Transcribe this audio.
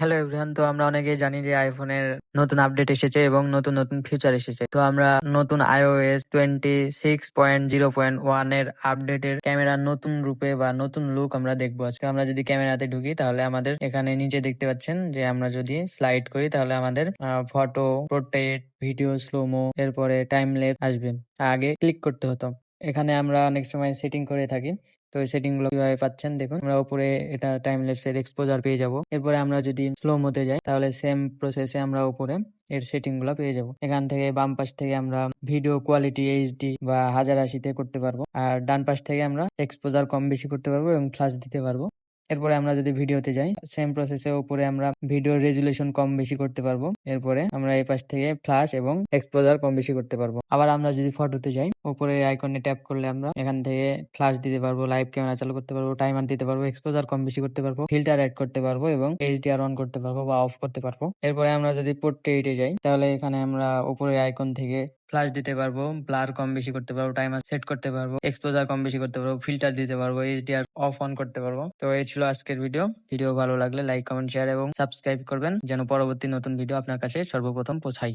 Hello everyone, তো আমরা অনেকেই জানি যে আইফোনের নতুন আপডেট এসেছে এবং নতুন নতুন ফিচার এসেছে। তো আমরা নতুন iOS 26.0.1 এর আপডেটের ক্যামেরার নতুন রূপে বা নতুন লুক আমরা দেখবো আজকে। আমরা যদি ক্যামেরাতে ঢুকি তাহলে আমাদের এখানে নিচে দেখতে পাচ্ছেন যে আমরা যদি স্লাইড করি তাহলে আমাদের ফটো, পোর্ট্রেট, ভিডিও, স্লোমো, এরপরে টাইম ল্যাপস আসবে। আগে ক্লিক করতে হতো। এখানে আমরা অনেক সময় সেটিং করে থাকি। তো এই সেটিং গুলো কিভাবে পাচ্ছেন দেখুন। আমরা উপরে এটা টাইম ল্যাপস এর এক্সপোজার পেয়ে যাব। এরপরে আমরা যদি স্লো মোতে যাই তাহলে সেম প্রসেসে আমরা উপরে এর সেটিং গুলো পেয়ে যাব। এখান থেকে বাম পাশ থেকে আমরা ভিডিও কোয়ালিটি এইচডি বা 1080 করতে পারবো, আর ডান পাশ থেকে আমরা এক্সপোজার কম বেশি করতে পারবো এবং ফ্লাশ দিতে পারবো। এরপরে আমরা যদি ভিডিওতে যাই সেম প্রসেসে উপরে আমরা ভিডিও রেজুলেশন কম বেশি করতে পারবো। এরপরে আমরা এই পাশ থেকে ফ্লাশ এবং এক্সপোজার কম বেশি করতে পারবো। আবার আমরা যদি ফটোতে যাই উপরে আইকনে ট্যাপ করলে আমরা এখান থেকে ফ্লাশ দিতে পারবো, লাইভ ক্যামেরা চালু করতে পারবো, টাইমার দিতে পারবো, এক্সপোজার কম বেশি করতে পারবো, ফিল্টার অ্যাড করতে পারবো এবং এইচডিআর অন করতে পারবো বা অফ করতে পারবো। এরপরে আমরা যদি পোর্ট্রেটে যাই তাহলে এখানে আমরা উপরে আইকন থেকে ফ্লাশ দিতে পারবো, ব্লার কম বেশি করতে পারবো, টাইমার সেট করতে পারবো, এক্সপোজার কম বেশি করতে পারবো, ফিল্টার দিতে পারবো, এইচডিআর অফ অন করতে পারবো। তো এই ছিল আজকের ভিডিও ভালো লাগলে লাইক, কমেন্ট, শেয়ার এবং সাবস্ক্রাইব করবেন যেন পরবর্তী নতুন ভিডিও আপনার কাছে সর্বপ্রথম পৌঁছায়।